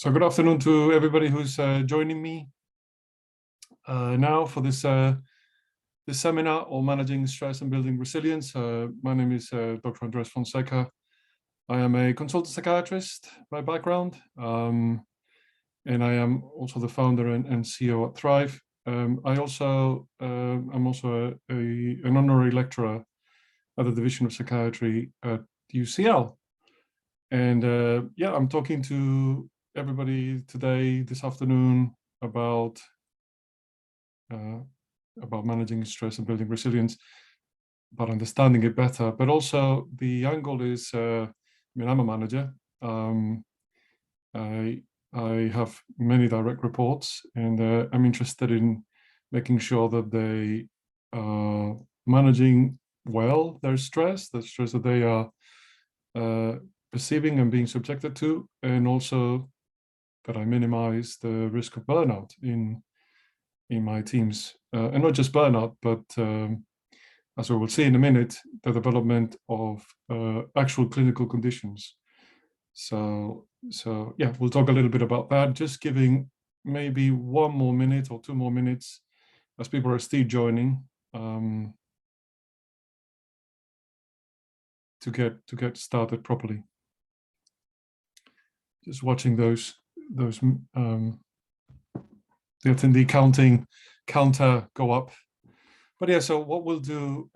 So good afternoon to everybody who's joining me now for this seminar on managing stress and building resilience. My name is Dr. Andres Fonseca. I am a consultant psychiatrist by background, and I am also the founder and CEO at Thrive. I'm also an honorary lecturer at the Division of Psychiatry at UCL. And yeah, I'm talking to everybody today, this afternoon, about managing stress and building resilience, about understanding it better. But also the angle is, I mean, I'm a manager. I have many direct reports, and I'm interested in making sure that they are managing well the stress that they are perceiving and being subjected to, and also that I minimize the risk of burnout in my teams, and not just burnout, but as we will see in a minute, the development of actual clinical conditions. So yeah, we'll talk a little bit about that. Just giving maybe 1 more minute or 2 more minutes as people are still joining to get started properly. Just watching those the attendee counter go up. But yeah, so what we'll do,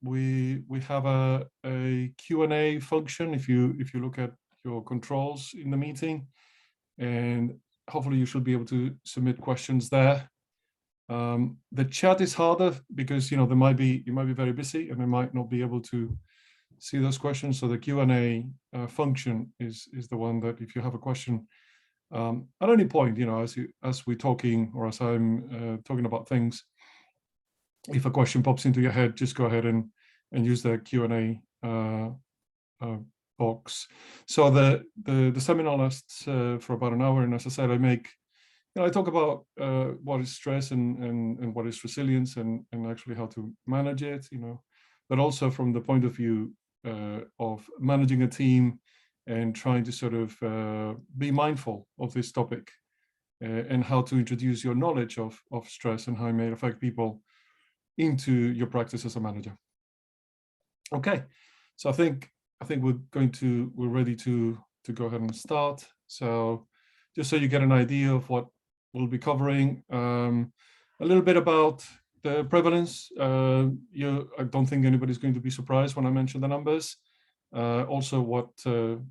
we have a Q&A function if you look at your controls in the meeting, and hopefully you should be able to submit questions there. The chat is harder because you might be very busy and they might not be able to see those questions. So the Q&A function is the one that if you have a question at any point, as we're talking or as I'm talking about things, if a question pops into your head, just go ahead and use the Q&A box. So the seminar lasts for about an hour, and as I said, I talk about what is stress and what is resilience and actually how to manage it, but also from the point of view of managing a team and trying to sort of be mindful of this topic and how to introduce your knowledge of stress and how it may affect people into your practice as a manager. Okay, so I think we're ready to go ahead and start. So just so you get an idea of what we'll be covering, a little bit about the prevalence. I don't think anybody's going to be surprised when I mention the numbers. Also, what the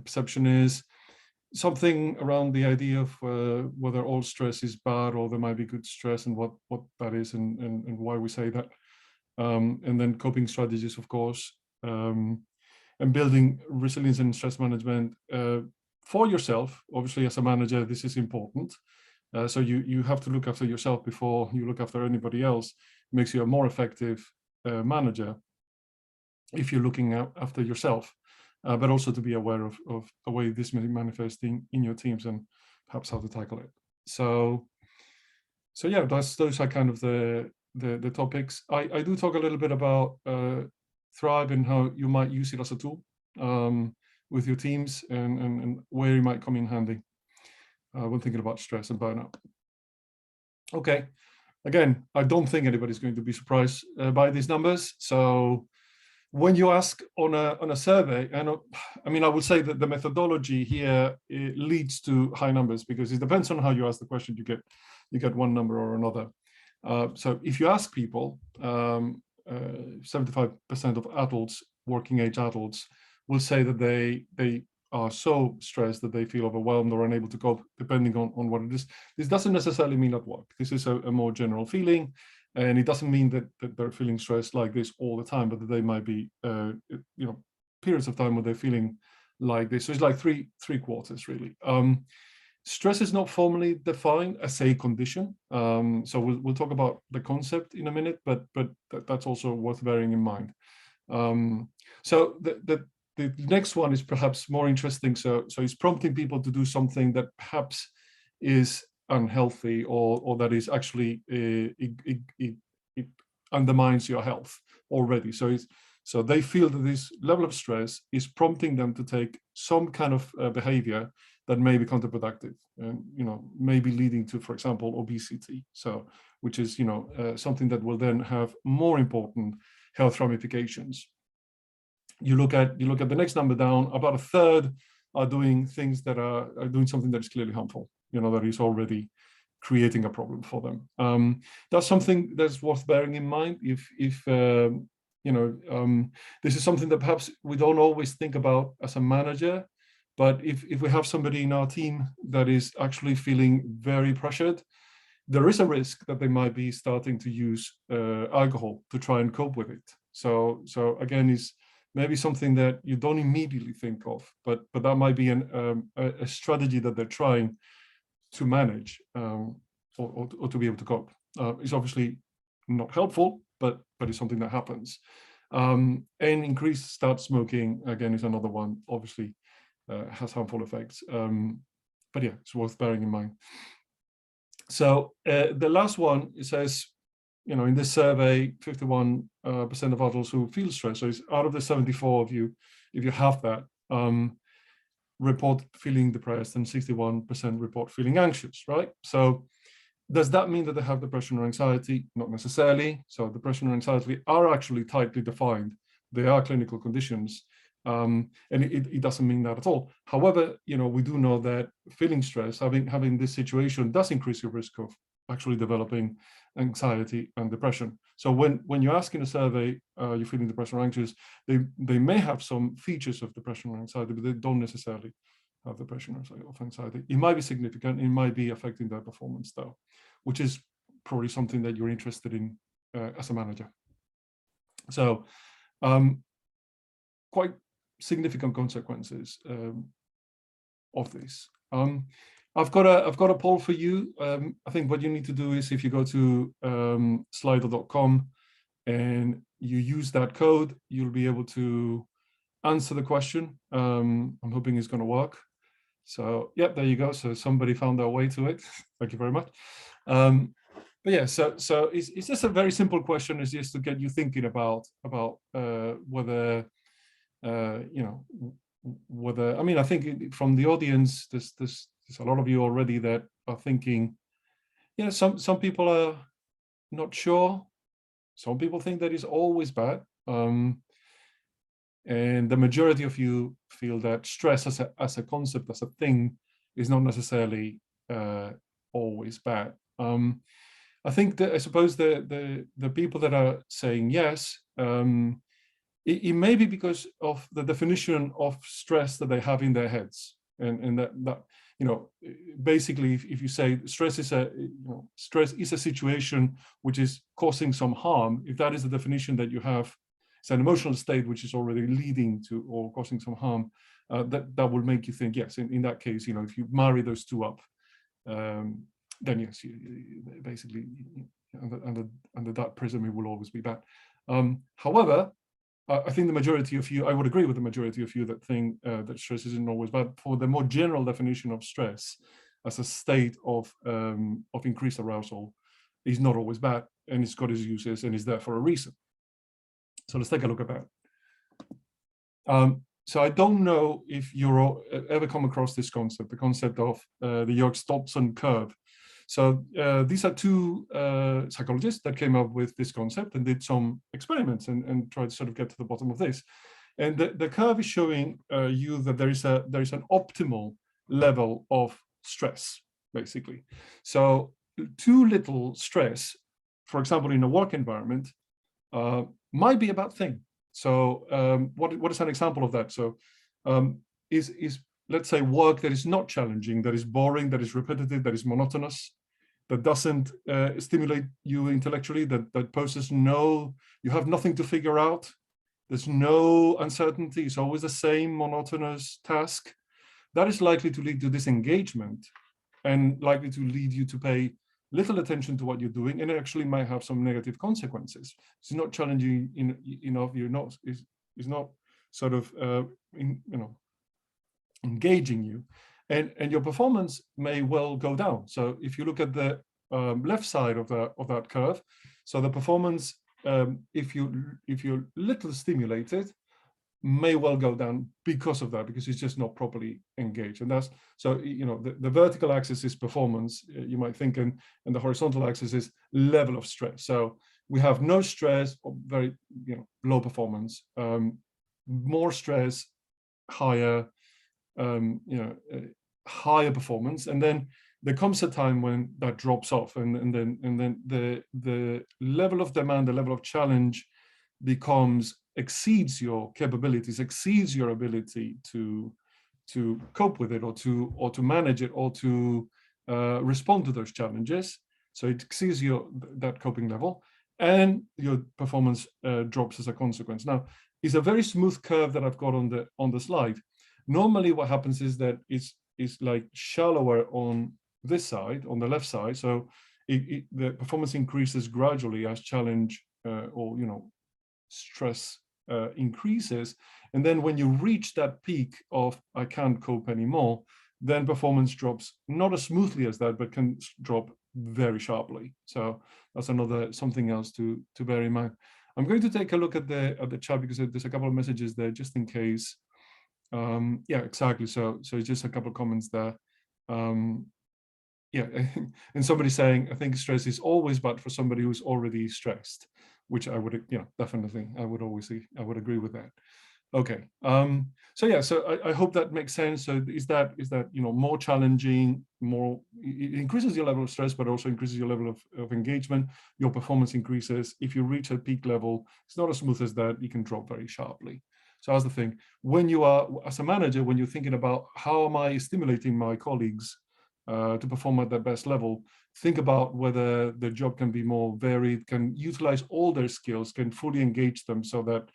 perception is, something around the idea of whether all stress is bad or there might be good stress, and what that is and why we say that, and then coping strategies, of course, and building resilience and stress management for yourself. Obviously, as a manager, this is important. So you have to look after yourself before you look after anybody else. It makes you a more effective manager if you're looking after yourself, but also to be aware of the way this may manifest in your teams and perhaps how to tackle it. So yeah, those are kind of the topics. I do talk a little bit about Thrive and how you might use it as a tool with your teams and where it might come in handy when thinking about stress and burnout. Okay, again, I don't think anybody's going to be surprised by these numbers. So when you ask on a survey, and I mean, I would say that the methodology here leads to high numbers because it depends on how you ask the question. You get one number or another. So if you ask people, 75% of adults, working age adults, will say that they are so stressed that they feel overwhelmed or unable to cope, depending on what it is. This doesn't necessarily mean at work. This is a more general feeling, and it doesn't mean that they're feeling stressed like this all the time, but that they might be, periods of time where they're feeling like this. So it's like three quarters, really. Stress is not formally defined as a condition. So we'll talk about the concept in a minute, but that's also worth bearing in mind. So the next one is perhaps more interesting. So it's prompting people to do something that perhaps is unhealthy or that is actually it undermines your health already. So So they feel that this level of stress is prompting them to take some kind of behavior that may be counterproductive, and maybe leading to, for example, obesity. So, which is something that will then have more important health ramifications. You look at the next number down. About a third are doing things that are doing something that is clearly harmful. That is already creating a problem for them. That's something that's worth bearing in mind. If this is something that perhaps we don't always think about as a manager, but if we have somebody in our team that is actually feeling very pressured, there is a risk that they might be starting to use alcohol to try and cope with it. So again, is maybe something that you don't immediately think of, but that might be a strategy that they're trying to manage or to be able to cope. It's obviously not helpful, but it's something that happens. And increased start smoking, again, is another one, obviously has harmful effects. But yeah, it's worth bearing in mind. So the last one, it says, in this survey, 51% of adults who feel stress, so it's out of the 74 of you, if you have that, report feeling depressed, and 61% report feeling anxious, right? So does that mean that they have depression or anxiety? Not necessarily. So depression or anxiety are actually tightly defined. They are clinical conditions, and it doesn't mean that at all. However, we do know that feeling stress, having this situation, does increase your risk of actually developing anxiety and depression. So when you ask in a survey, you're feeling depressed or anxious, they may have some features of depression or anxiety, but they don't necessarily have depression or anxiety. It might be significant. It might be affecting their performance, though, which is probably something that you're interested in as a manager. So quite significant consequences of this. I've got a poll for you. I think what you need to do is, if you go to slido.com and you use that code, you'll be able to answer the question. I'm hoping it's going to work. So, yep, there you go. So somebody found their way to it. Thank you very much. But yeah, so it's just a very simple question. It's just to get you thinking about whether whether, I mean, I think from the audience, there's a lot of you already that are thinking, some people are not sure. Some people think that it's always bad. And the majority of you feel that stress as a concept, as a thing, is not necessarily always bad. I think that, I suppose, the people that are saying yes, it may be because of the definition of stress that they have in their heads, and that basically, if you say stress is a situation which is causing some harm, if that is the definition that you have, it's an emotional state which is already leading to or causing some harm, that will make you think, yes, in that case, if you marry those two up, then yes, you basically, under that prism, it will always be bad. However, I think the majority of you, I would agree with the majority of you that think that stress isn't always bad. For the more general definition of stress as a state of increased arousal, is not always bad, and it's got its uses and is there for a reason. So let's take a look at that. So I don't know if you've ever come across this concept, the concept of the Yerkes-Dodson curve. So these are two psychologists that came up with this concept and did some experiments and tried to sort of get to the bottom of this. And the curve is showing you that there is an optimal level of stress, basically. So too little stress, for example, in a work environment, might be a bad thing. So what is an example of that? So is let's say work that is not challenging, that is boring, that is repetitive, that is monotonous, that doesn't stimulate you intellectually, that poses you have nothing to figure out. There's no uncertainty. It's always the same monotonous task. That is likely to lead to disengagement and likely to lead you to pay little attention to what you're doing, and it actually might have some negative consequences. It's not challenging enough. It's not sort of engaging you, and your performance may well go down. So if you look at the left side of that curve, so the performance if you're little stimulated, may well go down because of that, because it's just not properly engaged. And that's, so, the vertical axis is performance, you might think, and the horizontal axis is level of stress. So we have no stress, or very, low performance, more stress, higher, higher performance. And then there comes a time when that drops off, and then the level of demand, the level of challenge exceeds your capabilities, exceeds your ability to cope with it, or to manage it, or to respond to those challenges. So it exceeds that coping level, and your performance drops as a consequence. Now, it's a very smooth curve that I've got on the slide. Normally, what happens is that it's like shallower on this side, on the left side. So the performance increases gradually as challenge or stress increases, and then when you reach that peak of I can't cope anymore, then performance drops not as smoothly as that, but can drop very sharply. So that's something else to bear in mind. I'm going to take a look at the chat, because there's a couple of messages there just in case. Yeah, exactly. So just a couple of comments there. Yeah, and somebody saying, I think stress is always bad for somebody who's already stressed, which I would, definitely, I would agree with that. Okay. So yeah, so I hope that makes sense. So is that more challenging, it increases your level of stress, but also increases your level of engagement. Your performance increases. If you reach a peak level, it's not as smooth as that. You can drop very sharply. So that's the thing. When you are, as a manager, when you're thinking about how am I stimulating my colleagues to perform at their best level, think about whether the job can be more varied, can utilize all their skills, can fully engage them, so that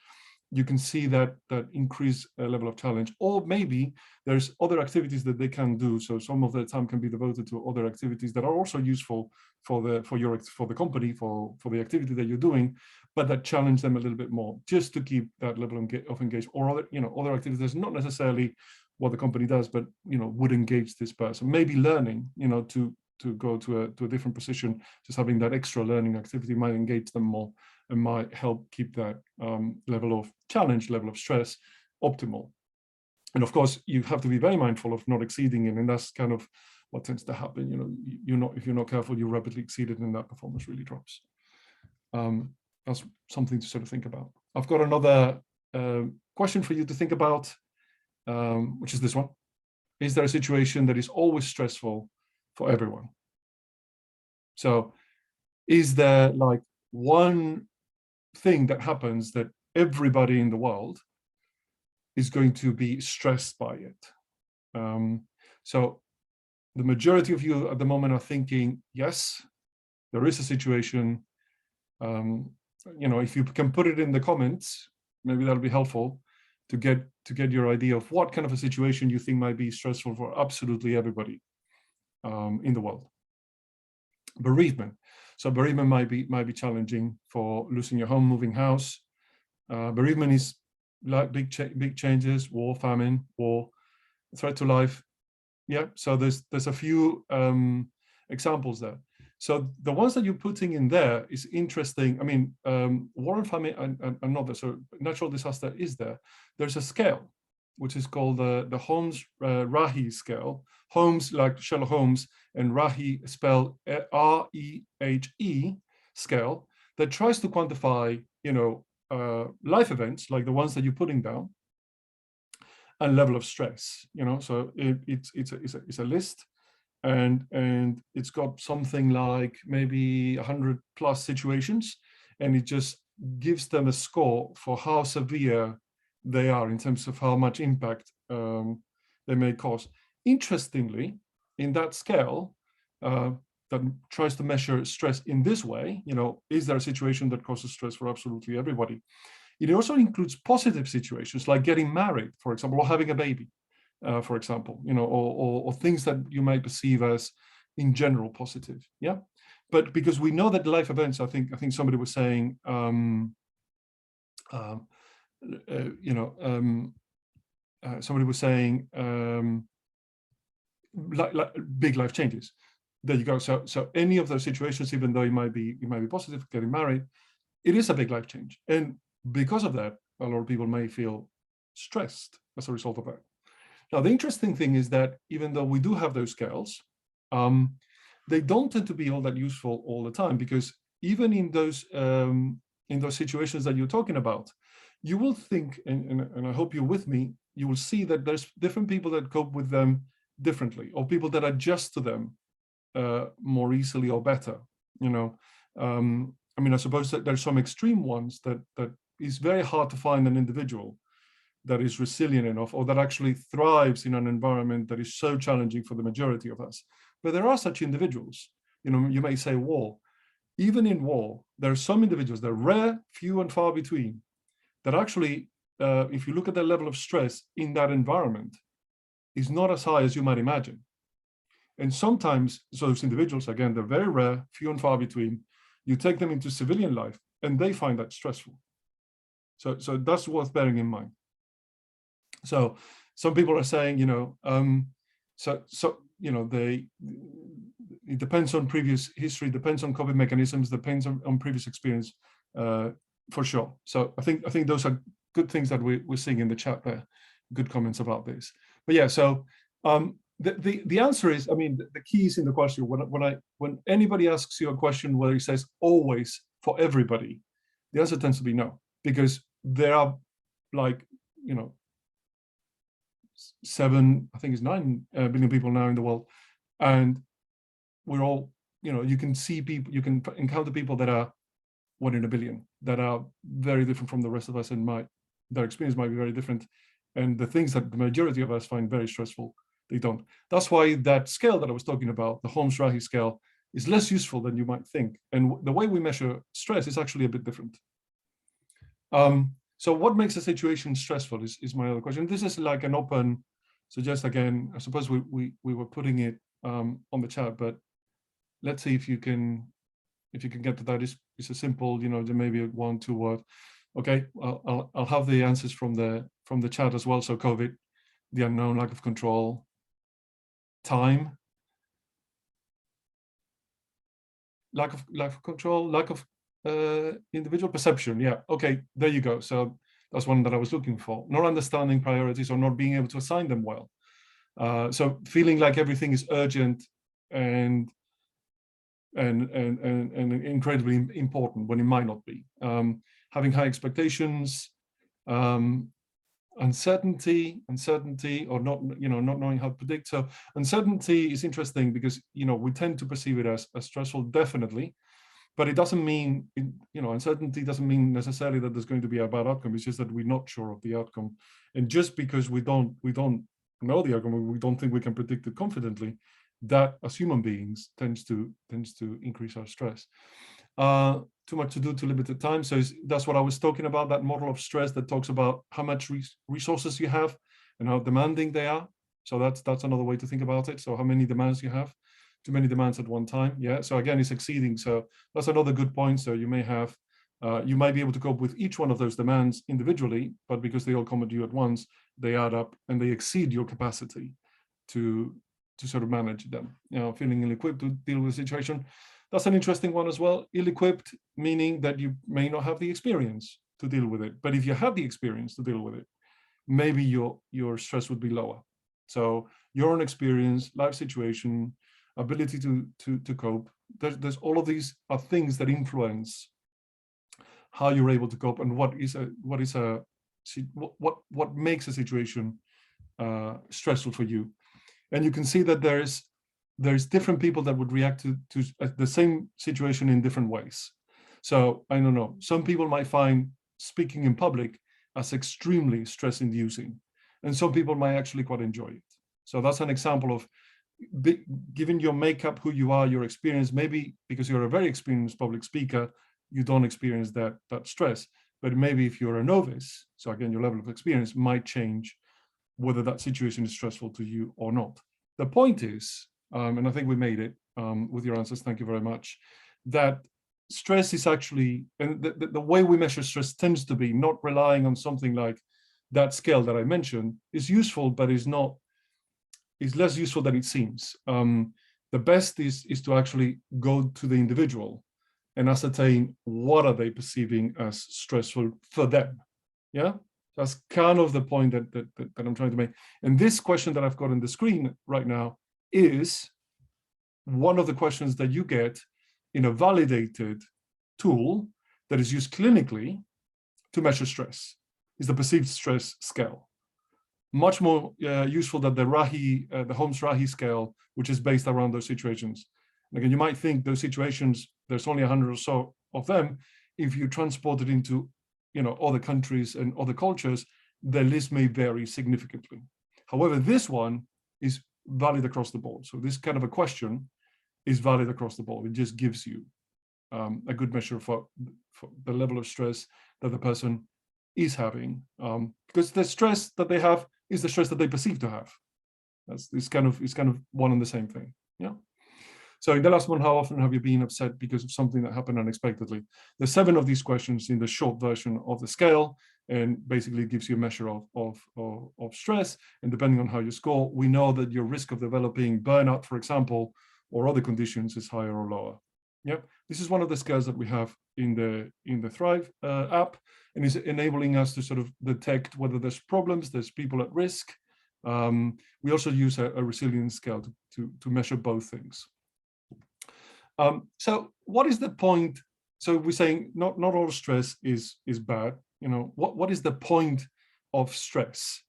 you can see that increased level of challenge. Or maybe there's other activities that they can do. So some of their time can be devoted to other activities that are also useful for the company, for the activity that you're doing, but that challenge them a little bit more, just to keep that level of engagement. Or other activities, not necessarily what the company does, but would engage this person. Maybe learning, to go to a different position, just having that extra learning activity might engage them more and might help keep that level of challenge, level of stress optimal. And of course, you have to be very mindful of not exceeding it, and that's kind of what tends to happen. If you're not careful, you rapidly exceed it, and that performance really drops. That's something to sort of think about. I've got another question for you to think about, which is this one. Is there a situation that is always stressful for everyone? So is there like one thing that happens that everybody in the world is going to be stressed by it? So the majority of you at the moment are thinking, yes, there is a situation. If you can put it in the comments, maybe that'll be helpful to get your idea of what kind of a situation you think might be stressful for absolutely everybody in the world. Bereavement. So bereavement might be challenging for losing your home, moving house. Bereavement is like big changes, war, famine, threat to life. Yeah, so there's a few examples there. So the ones that you're putting in there is interesting. I mean, war and famine are not there. So natural disaster is there. There's a scale, which is called the Holmes-Rahe scale. Holmes, like Sherlock Holmes, and Rahe, spelled R-E-H-E scale, that tries to quantify, life events like the ones that you're putting down, and level of stress. So it's a list, and it's got something like maybe 100+ situations, and it just gives them a score for how severe they are in terms of how much impact they may cause. Interestingly, in that scale that tries to measure stress in this way, is there a situation that causes stress for absolutely everybody? It also includes positive situations like getting married, for example, or having a baby, for example, or things that you might perceive as in general positive. Yeah, but because we know that life events, I think somebody was saying, somebody was saying, like big life changes. There you go. So any of those situations, even though it might be positive, getting married, it is a big life change. And because of that, a lot of people may feel stressed as a result of that. Now, the interesting thing is that even though we do have those scales, they don't tend to be all that useful all the time, because even in those situations that you're talking about, you will think, and I hope you're with me, you will see that there's different people that cope with them differently, or people that adjust to them more easily or better. I mean, I suppose that there's some extreme ones that is very hard to find an individual that is resilient enough, or that actually thrives in an environment that is so challenging for the majority of us. But there are such individuals. You may say war. Even in war, there are some individuals, they're rare, few and far between, that actually, if you look at the level of stress in that environment, is not as high as you might imagine. And sometimes those individuals, again, they're very rare, few and far between. You take them into civilian life, and they find that stressful. So that's worth bearing in mind. So some people are saying, it depends on previous history, depends on coping mechanisms, depends on previous experience, for sure. So I think those are good things that we're seeing in the chat there, good comments about this. But yeah, so the answer is, I mean, the key is in the question. When anybody asks you a question where he says always for everybody, the answer tends to be no, because there are, like, 7, I think it's 9 billion people now in the world, and we're all, you can see people, you can encounter people that are 1 in a billion, that are very different from the rest of us, and their experience might be very different, and the things that the majority of us find very stressful, they don't. That's why that scale that I was talking about, the Holmes-Rahe scale, is less useful than you might think, and the way we measure stress is actually a bit different. So what makes a situation stressful is my other question. This is like an open, so just again, I suppose we were putting it on the chat, but let's see if you can get to that. It's a simple, there may be 1, 2 word. Okay, I'll have the answers from the chat as well. So COVID, the unknown, lack of control, time, lack of control, lack of individual perception. Yeah, okay, there you go. So that's one that I was looking for. Not understanding priorities or not being able to assign them well. So feeling like everything is urgent and incredibly important when it might not be. Having high expectations, uncertainty, or not knowing how to predict. So uncertainty is interesting because we tend to perceive it as stressful, definitely. But it doesn't mean, uncertainty doesn't mean necessarily that there's going to be a bad outcome. It's just that we're not sure of the outcome. And just because we don't know the outcome, we don't think we can predict it confidently, that as human beings tends to increase our stress. Too much to do, too limited time. So that's what I was talking about, that model of stress that talks about how much resources you have and how demanding they are. So that's another way to think about it. So how many demands you have. Too many demands at one time. Yeah. So again, it's exceeding. So that's another good point. So you may have, you might be able to cope with each one of those demands individually, but because they all come at you at once, they add up and they exceed your capacity to sort of manage them. Feeling ill-equipped to deal with the situation. That's an interesting one as well. Ill-equipped, meaning that you may not have the experience to deal with it. But if you have the experience to deal with it, maybe your stress would be lower. So your own experience, life situation, ability to cope. There's all of these are things that influence how you're able to cope and what makes a situation stressful for you. And you can see that there's different people that would react to the same situation in different ways. So I don't know. Some people might find speaking in public as extremely stress-inducing, and some people might actually quite enjoy it. So that's an example of given your makeup, who you are, your experience, maybe because you're a very experienced public speaker, you don't experience that stress. But maybe if you're a novice, so again, your level of experience might change whether that situation is stressful to you or not. The point is, and I think we made it with your answers, thank you very much, that stress is actually, and the way we measure stress tends to be not relying on something like that scale that I mentioned. Is useful, but is less useful than it seems. The best is to actually go to the individual and ascertain what are they perceiving as stressful for them. Yeah, that's kind of the point that I'm trying to make. And this question that I've got on the screen right now is one of the questions that you get in a validated tool that is used clinically to measure stress. Is the perceived stress scale. Much more useful than the Holmes-Rahe scale, which is based around those situations. And again, you might think those situations, there's only 100 or so of them. If you transport it into, other countries and other cultures, the list may vary significantly. However, this one is valid across the board. So this kind of a question is valid across the board. It just gives you a good measure for the level of stress that the person is having, because the stress that they have is the stress that they perceive to have. It's kind of one and the same thing. Yeah. So in the last one, how often have you been upset because of something that happened unexpectedly? There's 7 of these questions in the short version of the scale, and basically it gives you a measure of stress. And depending on how you score, we know that your risk of developing burnout, for example, or other conditions is higher or lower. Yeah, this is one of the scales that we have in the Thrive app, and is enabling us to sort of detect whether there's problems, there's people at risk. We also use a resilience scale to measure both things. So what is the point? So we're saying not all stress is bad. What is the point of stress?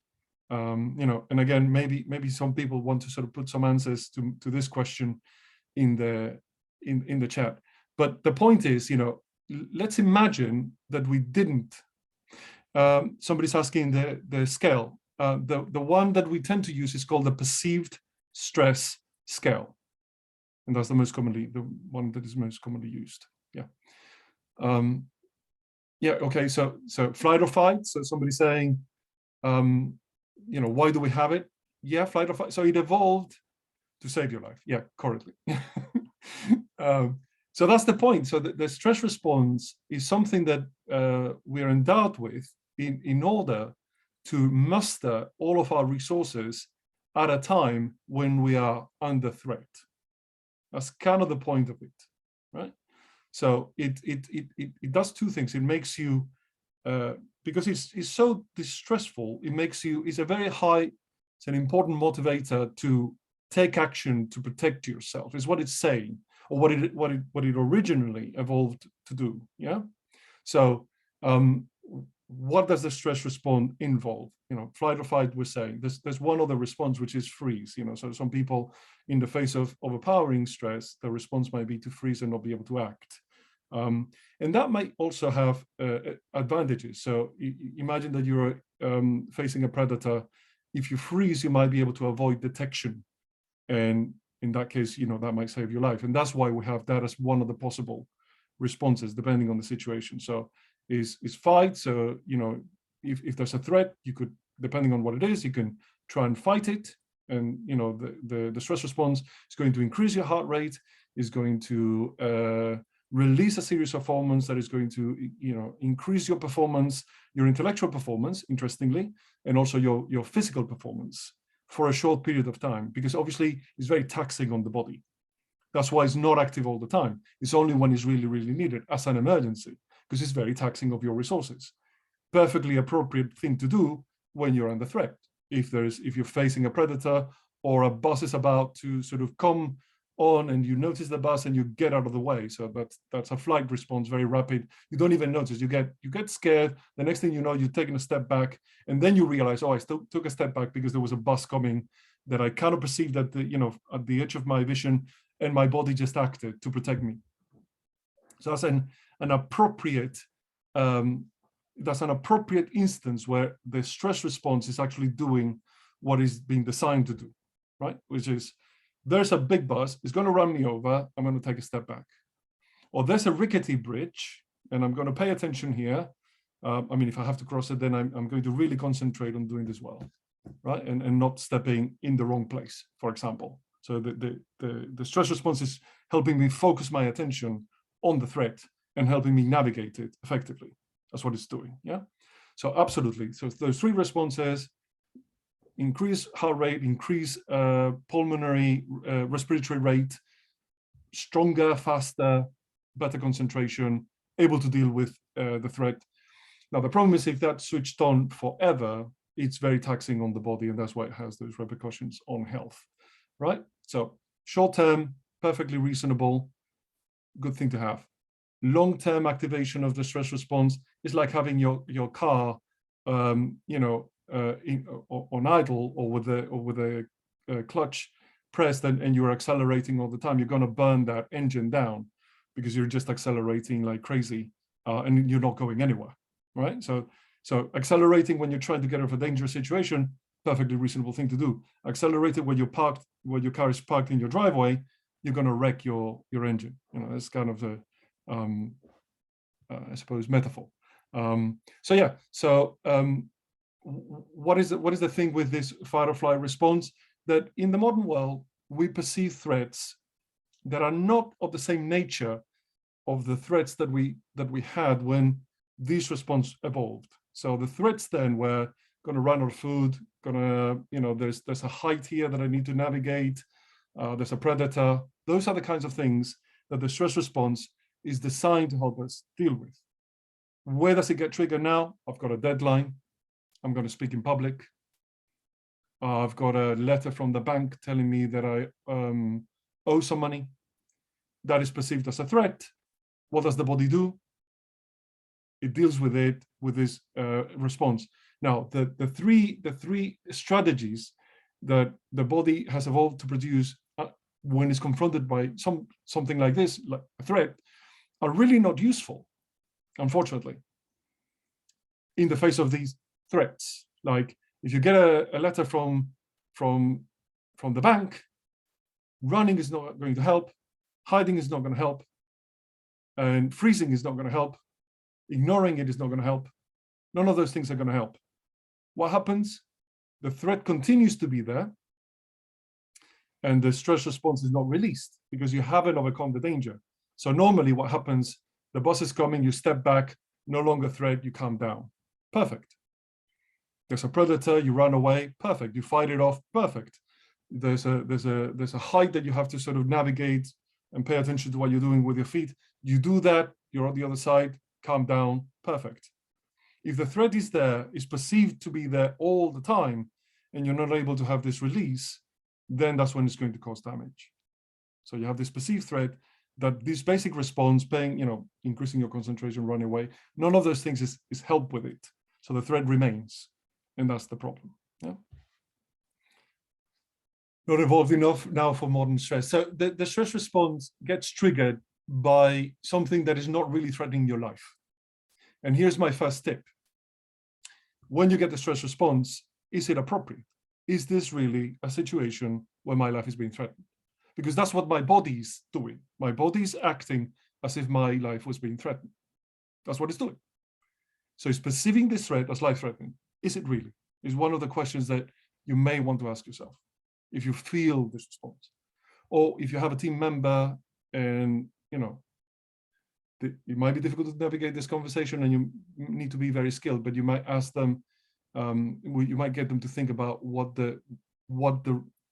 And again, maybe some people want to sort of put some answers to this question in the chat. But the point is, let's imagine that we didn't. Somebody's asking the scale. The one that we tend to use is called the perceived stress scale. And that's the one that is most commonly used. Yeah. Okay. So flight or fight. So somebody's saying, why do we have it? Yeah, flight or fight. So it evolved to save your life. Yeah, correctly. So that's the point. So the stress response is something that we're endowed with in order to muster all of our resources at a time when we are under threat. That's kind of the point of it, right? So it does 2 things. It makes you, because it's so distressful, it's an important motivator to take action to protect yourself, is what it's saying, or what it originally evolved to do. Yeah. So what does the stress response involve? Flight or fight, we're saying. There's one other response, which is freeze. So some people, in the face of overpowering stress, the response might be to freeze and not be able to act. And that might also have advantages. So imagine that you're facing a predator. If you freeze, you might be able to avoid detection. And in that case, that might save your life. And that's why we have that as one of the possible responses, depending on the situation. So is fight. So, if there's a threat, you could, depending on what it is, you can try and fight it. And, the stress response is going to increase your heart rate, is going to release a series of hormones that is going to, increase your performance, your intellectual performance, interestingly, and also your physical performance for a short period of time, because obviously it's very taxing on the body. That's why it's not active all the time. It's only when it's really, really needed as an emergency, because it's very taxing of your resources. Perfectly appropriate thing to do when you're under threat. If you're facing a predator, or a bus is about to sort of come on and you notice the bus and you get out of the way. So that's a flight response, very rapid. You don't even notice. You get scared. The next thing you know, you're taking a step back, and then you realize, I still took a step back because there was a bus coming that I kind of perceived at the edge of my vision, and my body just acted to protect me. So that's an appropriate instance where the stress response is actually doing what is being designed to do, right? Which is, there's a big bus, it's going to run me over, I'm going to take a step back. Or there's a rickety bridge, and I'm going to pay attention here. If I have to cross it, then I'm going to really concentrate on doing this well, right? And not stepping in the wrong place, for example. So the stress response is helping me focus my attention on the threat and helping me navigate it effectively. That's what it's doing, yeah? So absolutely. So those 3 responses: increase heart rate, increase pulmonary respiratory rate, stronger, faster, better concentration, able to deal with the threat. Now, the problem is if that's switched on forever, it's very taxing on the body, and that's why it has those repercussions on health, right? So short-term, perfectly reasonable, good thing to have. Long-term activation of the stress response is like having your car, on idle or with a clutch pressed, and you're accelerating all the time. You're going to burn that engine down because you're just accelerating like crazy, and you're not going anywhere, right? So accelerating when you're trying to get out of a dangerous situation, perfectly reasonable thing to do. Accelerating when when your car is parked in your driveway, you're going to wreck your engine. That's kind of the I suppose metaphor. What is the thing with this fight or flight response? That in the modern world we perceive threats that are not of the same nature of the threats that we had when this response evolved. So the threats then were going to run out of food, there's a height here that I need to navigate, there's a predator. Those are the kinds of things that the stress response is designed to help us deal with. Where does it get triggered now? I've got a deadline. I'm going to speak in public. I've got a letter from the bank telling me that I owe some money. That is perceived as a threat. What does the body do? It deals with it with this response. Now, the three strategies that the body has evolved to produce when it's confronted by something like this, like a threat, are really not useful, unfortunately, in the face of these threats. Like if you get a letter from the bank, running is not going to help, hiding is not going to help, and freezing is not going to help, ignoring it is not going to help. None of those things are going to help. What happens? The threat continues to be there, and the stress response is not released because you haven't overcome the danger. So normally what happens, the boss is coming, you step back, no longer threat, you calm down. Perfect. There's a predator, you run away, perfect. You fight it off, perfect. There's a height that you have to sort of navigate and pay attention to what you're doing with your feet. You do that, you're on the other side, calm down, perfect. If the threat is there, is perceived to be there all the time, and you're not able to have this release, then that's when it's going to cause damage. So you have this perceived threat, that this basic response, increasing your concentration, running away, none of those things is help with it. So the threat remains, and that's the problem. Yeah. Not evolved enough now for modern stress. So the stress response gets triggered by something that is not really threatening your life. And here's my first tip. When you get the stress response, is it appropriate? Is this really a situation where my life is being threatened? Because that's what my body's doing. My body's acting as if my life was being threatened. That's what it's doing. So it's perceiving this threat as life-threatening. Is it really? Is one of the questions that you may want to ask yourself if you feel this response. Or if you have a team member and, it might be difficult to navigate this conversation and you need to be very skilled, but you might ask them, you might get them to think about what the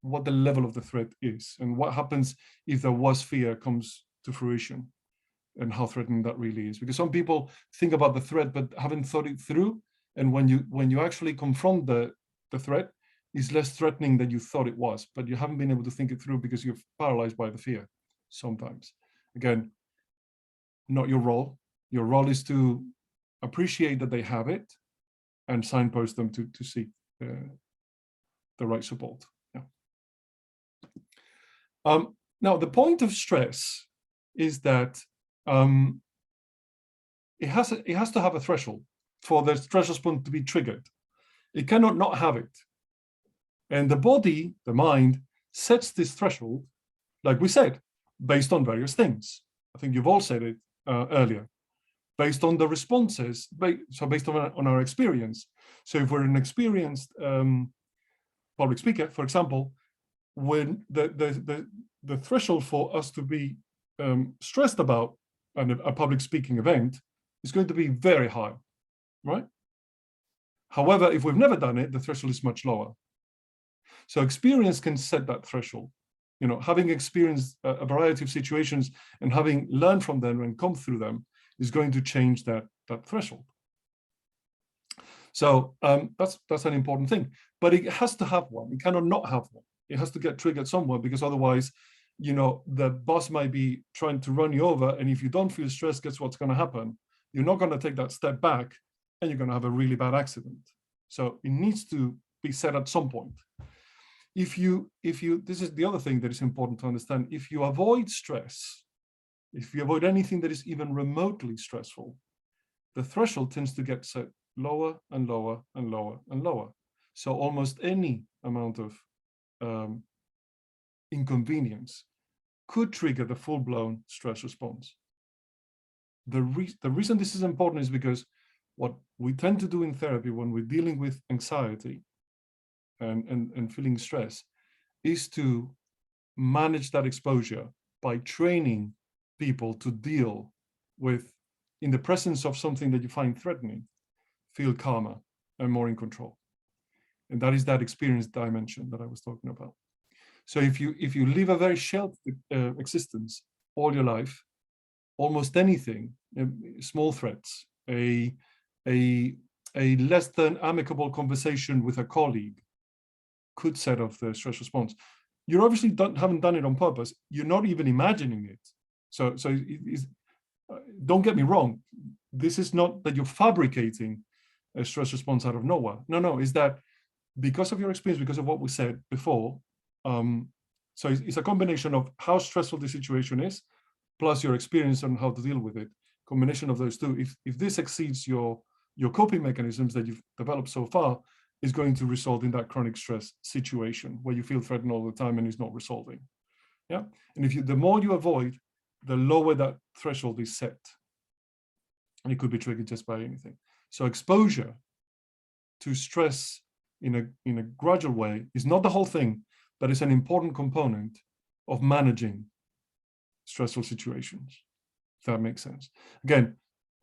level of the threat is and what happens if the worst fear comes to fruition and how threatening that really is. Because some people think about the threat but haven't thought it through, and when you actually confront the threat, it's less threatening than you thought it was, but you haven't been able to think it through because you're paralyzed by the fear sometimes. Again, not your role. Your role is to appreciate that they have it and signpost them to seek the right support. Yeah. Now, the point of stress is that it has to have a threshold for the stress response to be triggered. It cannot not have it. And the body, the mind, sets this threshold, like we said, based on various things. I think you've all said it earlier, based on the responses, so based on our experience. So if we're an experienced public speaker, for example, when the threshold for us to be stressed about a public speaking event is going to be very high, right? However, if we've never done it, the threshold is much lower. So experience can set that threshold. having experienced a variety of situations and having learned from them and come through them is going to change that threshold. So that's an important thing, but it has to have one. It cannot not have one. It has to get triggered somewhere, because otherwise, the boss might be trying to run you over, and if you don't feel stressed, guess what's going to happen? You're not going to take that step back, and you're going to have a really bad accident. So it needs to be set at some point. If you, this is the other thing that is important to understand. If you avoid stress, if you avoid anything that is even remotely stressful, the threshold tends to get set lower and lower and lower and lower. So almost any amount of inconvenience could trigger the full-blown stress response. The reason this is important is because what we tend to do in therapy when we're dealing with anxiety and feeling stress is to manage that exposure by training people to deal with, in the presence of something that you find threatening, feel calmer and more in control. And that is that experience dimension that I was talking about. So if you live a very sheltered existence all your life, almost anything, small threats, a less than amicable conversation with a colleague could set off the stress response. You obviously haven't done it on purpose. You're not even imagining it. So don't get me wrong. This is not that you're fabricating a stress response out of nowhere. No, it's that because of your experience, because of what we said before. So it's a combination of how stressful the situation is, plus your experience on how to deal with it. Combination of those two. If this exceeds your coping mechanisms that you've developed so far, is going to result in that chronic stress situation where you feel threatened all the time and it's not resolving. Yeah. And the more you avoid, the lower that threshold is set. And it could be triggered just by anything. So exposure to stress in a gradual way is not the whole thing, but it's an important component of managing stressful situations, if that makes sense. Again,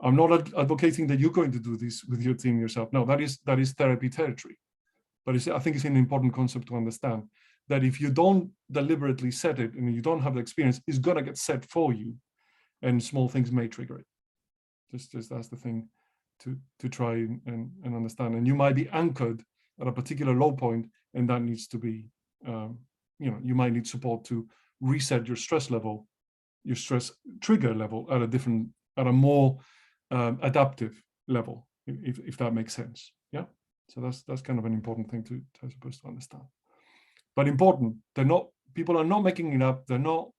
I'm not advocating that you're going to do this with your team yourself. No, that is therapy territory. But I think it's an important concept to understand that if you don't deliberately set it and you don't have the experience, it's going to get set for you, and small things may trigger it. Just that's the thing to try and understand. And you might be anchored at a particular low point, and that needs to be, you might need support to reset your stress level, your stress trigger level at a more adaptive level, if that makes sense. Yeah. So that's kind of an important thing to supposed to understand. But important, people are not making it up. They're not,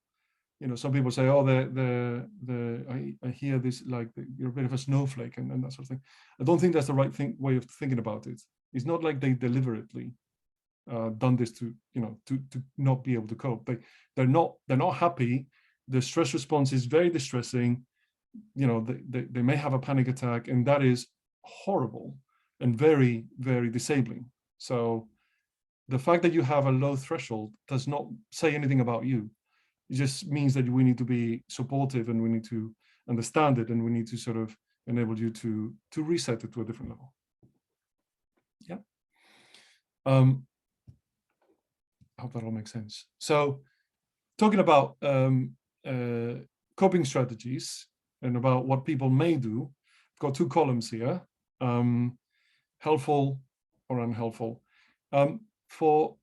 some people say, oh, I hear this, like you're a bit of a snowflake and that sort of thing. I don't think that's the right way of thinking about it. It's not like they deliberately done this to not be able to cope. They're not happy. The stress response is very distressing. They may have a panic attack, and that is horrible and very, very disabling. So the fact that you have a low threshold does not say anything about you. It just means that we need to be supportive, and we need to understand it, and we need to sort of enable you to reset it to a different level. Yeah. I hope that all makes sense. So talking about coping strategies and about what people may do, I've got two columns here, helpful or unhelpful. For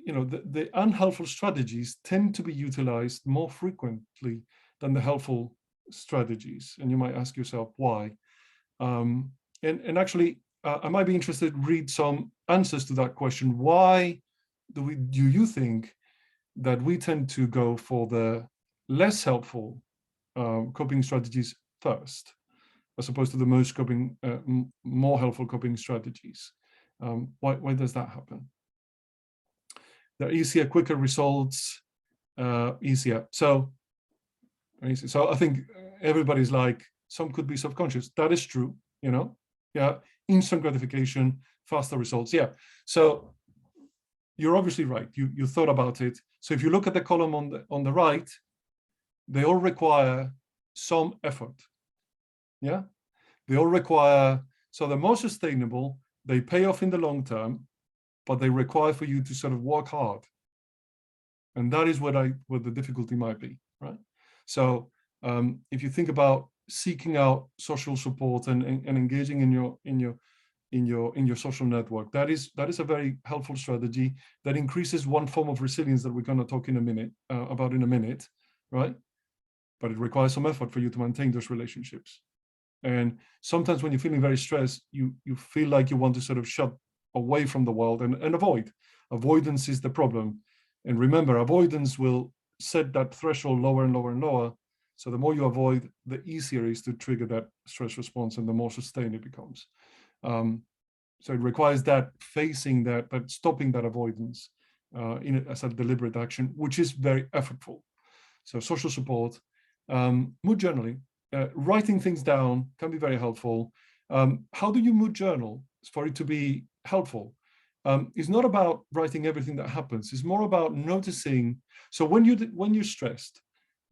the unhelpful strategies tend to be utilized more frequently than the helpful strategies, and you might ask yourself why. And actually, I might be interested to read some answers to that question. Why do you think that we tend to go for the less helpful coping strategies first, as opposed to the more helpful coping strategies? Why does that happen? They're easier, quicker results, easier. So I think everybody's like, some could be subconscious. That is true, yeah, instant gratification, faster results. Yeah. So you're obviously right. You thought about it. So if you look at the column on the right, they all require some effort. Yeah. They all require, so they're more sustainable, they pay off in the long term, but they require for you to sort of work hard. And that is what the difficulty might be, right? So if you think about seeking out social support and engaging in your social network, that is a very helpful strategy that increases one form of resilience that we're going to talk about in a minute, right? But it requires some effort for you to maintain those relationships. And sometimes when you're feeling very stressed, you feel like you want to sort of shut away from the world and avoid. Avoidance is the problem. And remember, avoidance will set that threshold lower and lower and lower. So the more you avoid, the easier it is to trigger that stress response and the more sustained it becomes. So it requires that facing that, but stopping that avoidance as a deliberate action, which is very effortful. So social support, mood journaling, writing things down can be very helpful. How do you mood journal for it to be helpful? It's not about writing everything that happens. It's more about noticing. So when you're stressed,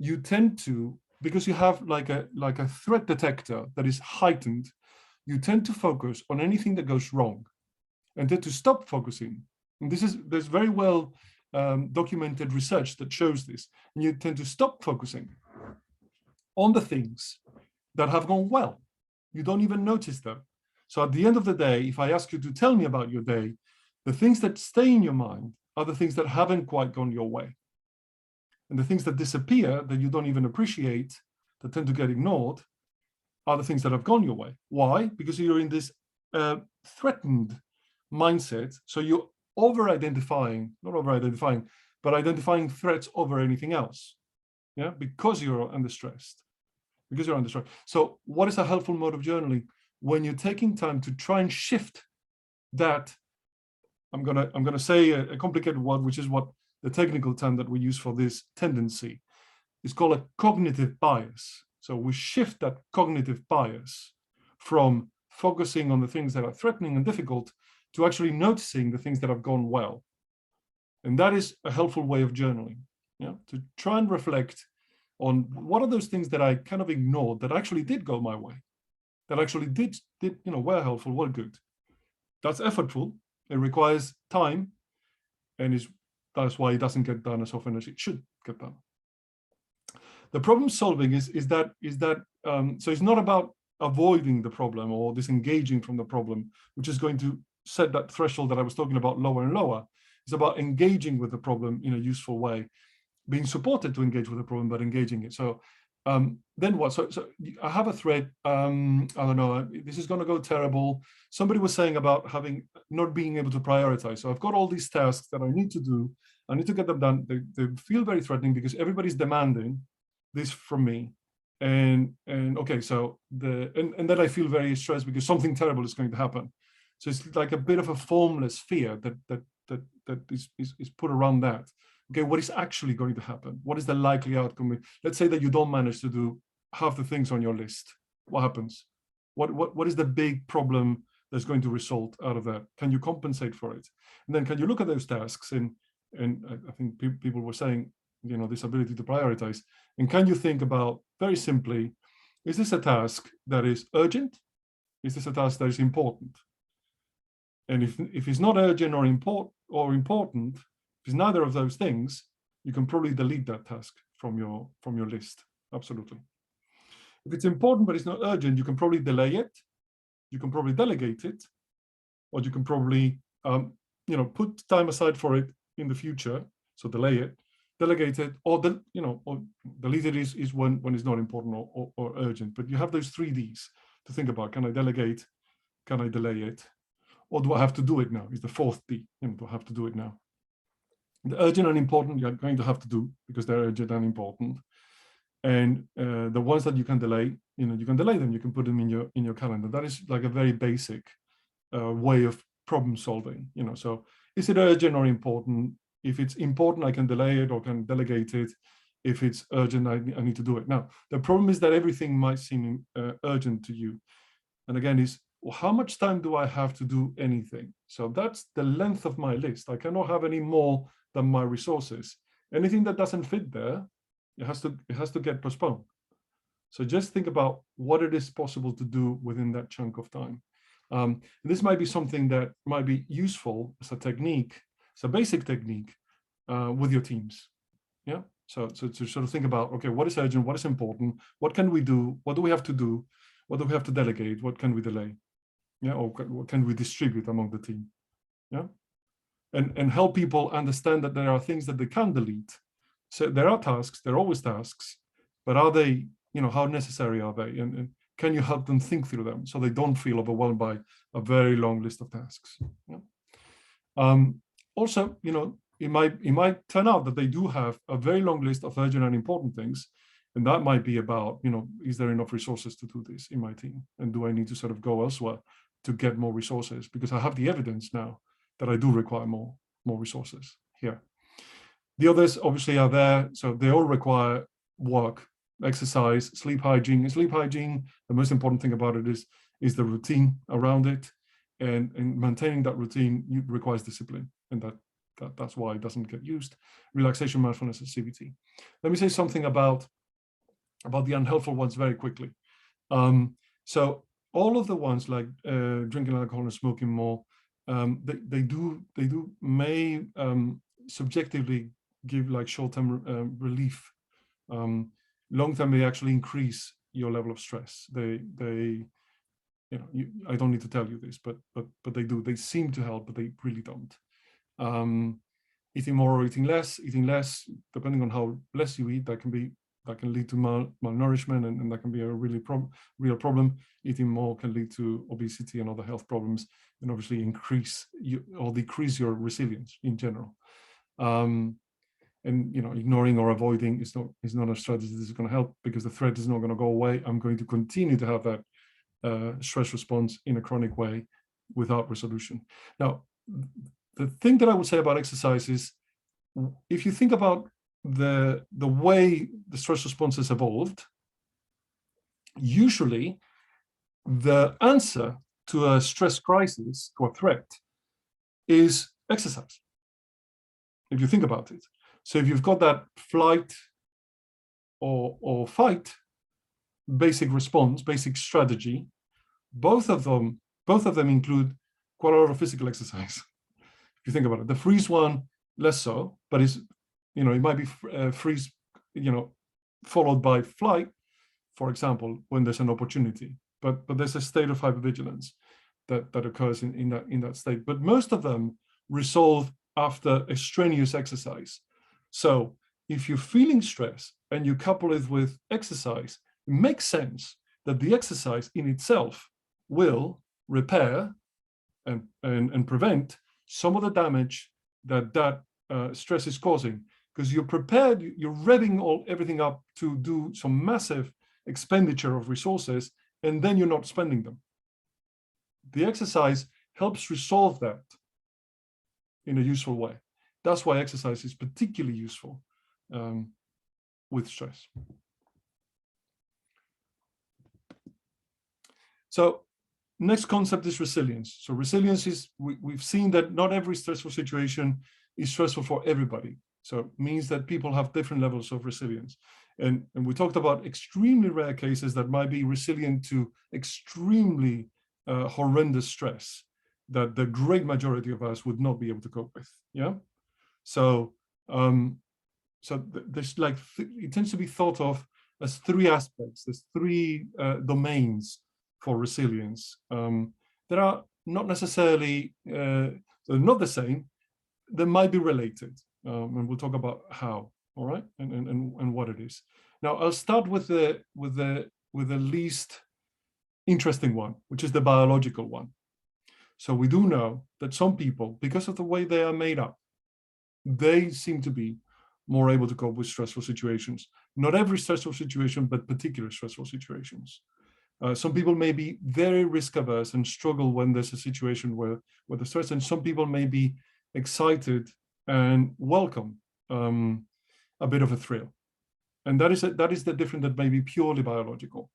you tend to, because you have like a threat detector that is heightened, you tend to focus on anything that goes wrong, and then to stop focusing. And there's very well documented research that shows this. And you tend to stop focusing on the things that have gone well. You don't even notice them. So at the end of the day, if I ask you to tell me about your day, the things that stay in your mind are the things that haven't quite gone your way. And the things that disappear, that you don't even appreciate, that tend to get ignored, are the things that have gone your way. Why? Because you're in this threatened mindset. So you're not over-identifying, but identifying threats over anything else. Yeah, because you're under stress. So what is a helpful mode of journaling? When you're taking time to try and shift that, I'm gonna say a complicated word, which is what the technical term that we use for this tendency is called a cognitive bias. So we shift that cognitive bias from focusing on the things that are threatening and difficult to actually noticing the things that have gone well. And that is a helpful way of journaling, to try and reflect on what are those things that I kind of ignored that actually did go my way, that actually did were helpful, were good. That's effortful. It requires time, and that's why it doesn't get done as often as it should get done. The problem solving is that so it's not about avoiding the problem or disengaging from the problem, which is going to set that threshold that I was talking about lower and lower. It's about engaging with the problem in a useful way, being supported to engage with the problem, but engaging it. So then what? So I have a thread. I don't know. This is going to go terrible. Somebody was saying about not being able to prioritize. So I've got all these tasks that I need to do. I need to get them done. They feel very threatening because everybody's demanding this from me. And okay, so and then I feel very stressed because something terrible is going to happen. So it's like a bit of a formless fear that is put around that. Okay, what is actually going to happen? What is the likely outcome? Let's say that you don't manage to do half the things on your list. What happens? What is the big problem that's going to result out of that? Can you compensate for it? And then can you look at those tasks and I think people were saying, this ability to prioritize. And can you think about, very simply, is this a task that is urgent? Is this a task that is important? And if it's not urgent or important, if it's neither of those things, you can probably delete that task from your list. Absolutely. If it's important but it's not urgent, you can probably delay it. You can probably delegate it, or you can probably put time aside for it in the future. So delay it, delegate it, or delete it is when it's not important or urgent. But you have those 3 Ds to think about. Can I delegate? Can I delay it? Or do I have to do it now? Is the 4th D. Do I have to do it now? The urgent and important you're going to have to do because they're urgent and important. And the ones that you can delay, you can delay them. You can put them in your calendar. That is like a very basic way of problem solving. So is it urgent or important? If it's important, I can delay it or can delegate it. If it's urgent, I need to do it. Now, the problem is that everything might seem urgent to you. And again, how much time do I have to do anything? So that's the length of my list. I cannot have any more than my resources. Anything that doesn't fit there, it has to get postponed. So just think about what it is possible to do within that chunk of time. This might be something that might be useful as a technique, it's a basic technique with your teams. Yeah. So to sort of think about, okay, what is urgent, what is important, what can we do, what do we have to do, what do we have to delegate, what can we delay, yeah, or what can we distribute among the team, yeah, and help people understand that there are things that they can delete. So there are tasks, there are always tasks, but are they, how necessary are they, and can you help them think through them so they don't feel overwhelmed by a very long list of tasks? Yeah. Also, it might turn out that they do have a very long list of urgent and important things, and that might be about, is there enough resources to do this in my team, and do I need to sort of go elsewhere to get more resources, because I have the evidence now that I do require more resources here. The others obviously are there, so they all require work, exercise, sleep hygiene. Sleep hygiene, the most important thing about it is the routine around it, and maintaining that routine requires discipline, and that's why it doesn't get used. Relaxation, mindfulness, and CBT. Let me say something about the unhelpful ones very quickly. So all of the ones like drinking alcohol and smoking more, they may subjectively give like short-term relief. Long-term, they actually increase your level of stress. I don't need to tell you this, but they do. They seem to help, but they really don't. Eating more or eating less, depending on how less you eat, that can lead to malnourishment, and that can be a really real problem. Eating more can lead to obesity and other health problems, and obviously increase or decrease your resilience in general. And ignoring or avoiding is not a strategy that is going to help, because the threat is not going to go away. I'm going to continue to have that stress response in a chronic way without resolution. Now, the thing that I would say about exercise is, if you think about the way the stress response has evolved, usually the answer to a stress crisis, to a threat, is exercise, if you think about it. So if you've got that flight or fight basic response, basic strategy, both of them include quite a lot of physical exercise. If you think about it, the freeze one less so, but it might be freeze, followed by flight, for example, when there's an opportunity. But there's a state of hypervigilance that occurs in that state. But most of them resolve after a strenuous exercise. So if you're feeling stress and you couple it with exercise, it makes sense that the exercise in itself will repair and prevent some of the damage that stress is causing, because you're prepared, you're revving everything up to do some massive expenditure of resources, and then you're not spending them. The exercise helps resolve that in a useful way. That's why exercise is particularly useful with stress. So next concept is resilience. So resilience is, we've seen that not every stressful situation is stressful for everybody. So it means that people have different levels of resilience. And we talked about extremely rare cases that might be resilient to extremely horrendous stress that the great majority of us would not be able to cope with. Yeah. So there's like, it tends to be thought of as three aspects. There's three domains for resilience. There are not necessarily, they're not the same. They might be related, and we'll talk about how. All right, and what it is. Now, I'll start with the least interesting one, which is the biological one. So we do know that some people, because of the way they are made up, they seem to be more able to cope with stressful situations. Not every stressful situation, but particular stressful situations. Some people may be very risk averse and struggle when there's a situation where the stress, and some people may be excited and welcome a bit of a thrill. And that is the difference that may be purely biological.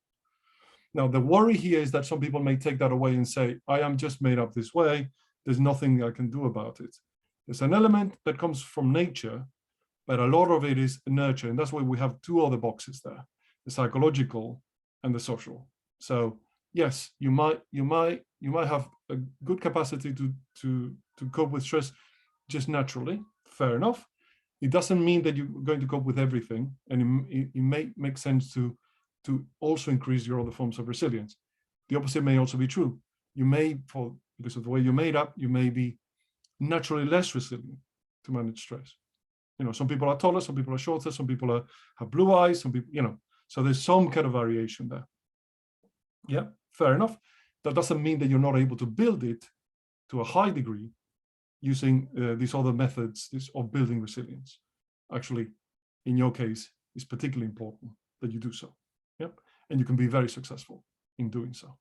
Now, the worry here is that some people may take that away and say, I am just made up this way. There's nothing I can do about it. There's an element that comes from nature, but a lot of it is nurture. And that's why we have two other boxes there, the psychological and the social. So yes, you might have a good capacity to cope with stress just naturally, fair enough. It doesn't mean that you're going to cope with everything, and it may make sense to also increase your other forms of resilience. The opposite may also be true. You may, because of the way you're made up, you may be naturally less resilient to manage stress. Some people are taller, some people are shorter, some people have blue eyes, some people, so there's some kind of variation there. Yeah, fair enough. That doesn't mean that you're not able to build it to a high degree using these other methods of building resilience. Actually, in your case, it's particularly important that you do so. Yep. And you can be very successful in doing so.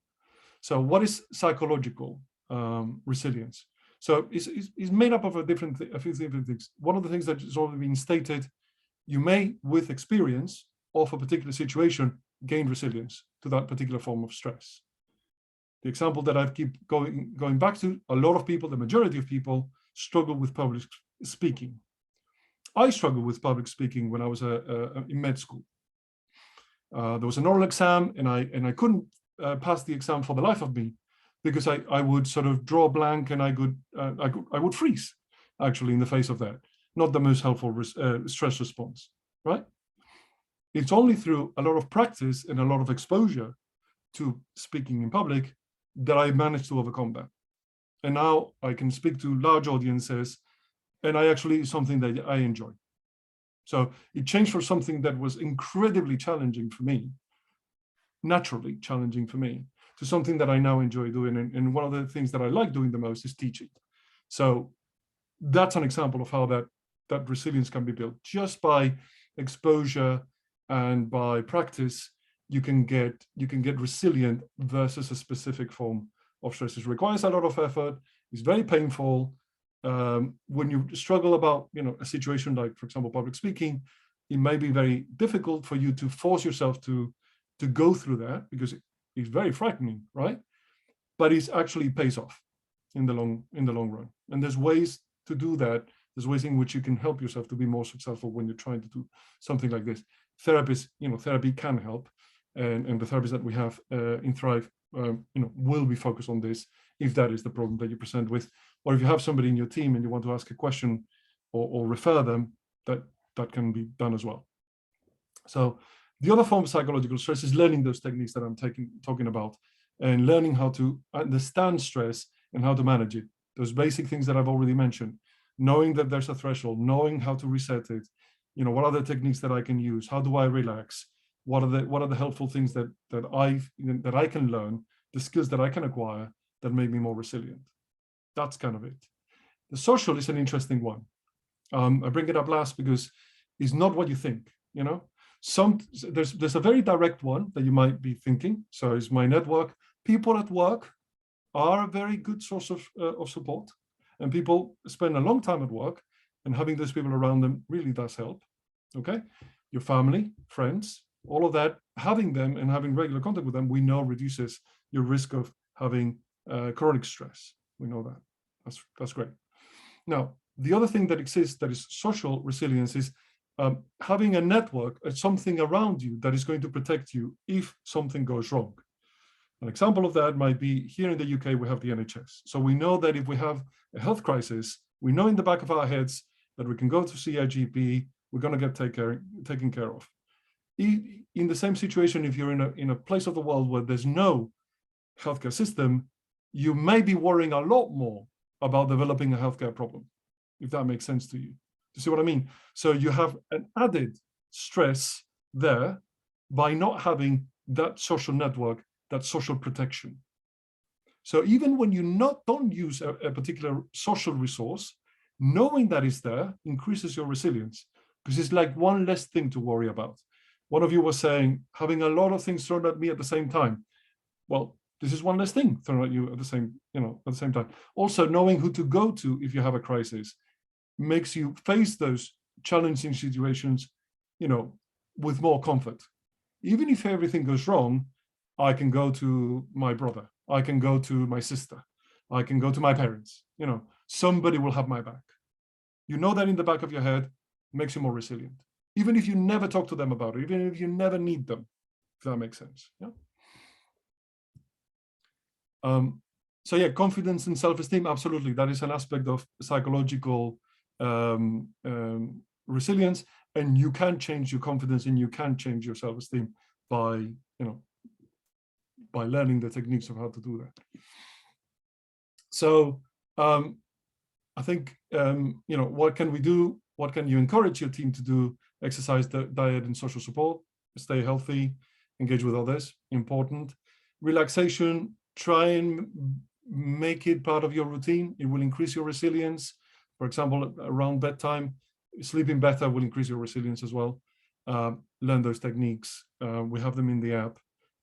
So what is psychological resilience? So it's made up of a few different things. One of the things that has already been stated, you may, with experience of a particular situation, gain resilience to that particular form of stress. The example that I keep going back to, a lot of people, the majority of people, struggle with public speaking. I struggled with public speaking when I was in med school. There was an oral exam, and I couldn't pass the exam for the life of me, because I would sort of draw a blank, and I would freeze, actually, in the face of that. Not the most helpful stress response, right? It's only through a lot of practice and a lot of exposure to speaking in public that I managed to overcome that. And now I can speak to large audiences, and it's something that I enjoy. So it changed from something that was incredibly challenging for me, naturally challenging for me, to something that I now enjoy doing. And one of the things that I like doing the most is teaching. So that's an example of how that resilience can be built. Just by exposure and by practice, you can get resilient versus a specific form of stress. It requires a lot of effort. It's very painful. When you struggle about a situation like, for example, public speaking, it may be very difficult for you to force yourself to go through that, because it's very frightening, right? But it actually pays off in the long run. And there's ways to do that. There's ways in which you can help yourself to be more successful when you're trying to do something like this. Therapy can help, and the therapies that we have in Thrive, will be focused on this, if that is the problem that you present with, or if you have somebody in your team and you want to ask a question or refer them, that can be done as well. So the other form of psychological stress is learning those techniques that I'm talking about, and learning how to understand stress and how to manage it. Those basic things that I've already mentioned, knowing that there's a threshold, knowing how to reset it. What are the techniques that I can use? How do I relax? What are the helpful things that I can learn, the skills that I can acquire that make me more resilient? That's kind of it. The social is an interesting one. I bring it up last because it's not what you think. There's a very direct one that you might be thinking. So is my network. People at work are a very good source of support, and people spend a long time at work, and having those people around them really does help. Okay, your family, friends, all of that, having them and having regular contact with them, we know reduces your risk of having chronic stress. We know that. That's great. Now, the other thing that exists that is social resilience is having a network, something around you that is going to protect you if something goes wrong. An example of that might be here in the UK, we have the NHS. So we know that if we have a health crisis, we know in the back of our heads that we can go to see a GP, we're going to get taken care of. In the same situation, if you're in a place of the world where there's no healthcare system, you may be worrying a lot more about developing a healthcare problem, if that makes sense to you. You see what I mean? So you have an added stress there by not having that social network, that social protection. So even when you don't use a particular social resource, knowing that is there increases your resilience, because it's like one less thing to worry about. One of you was saying, having a lot of things thrown at me at the same time. Well, this is one less thing thrown at you at the same time. Also, knowing who to go to if you have a crisis makes you face those challenging situations, with more comfort. Even if everything goes wrong, I can go to my brother, I can go to my sister, I can go to my parents. Somebody will have my back. That in the back of your head makes you more resilient, even if you never talk to them about it, even if you never need them, if that makes sense. Yeah. So yeah, confidence and self-esteem, absolutely. That is an aspect of psychological resilience, and you can change your confidence and you can change your self-esteem by, by learning the techniques of how to do that. So I think, what can we do? What can you encourage your team to do? Exercise, diet, and social support. Stay healthy, engage with others, important. Relaxation, try and make it part of your routine. It will increase your resilience. For example, around bedtime, sleeping better will increase your resilience as well. Learn those techniques. We have them in the app.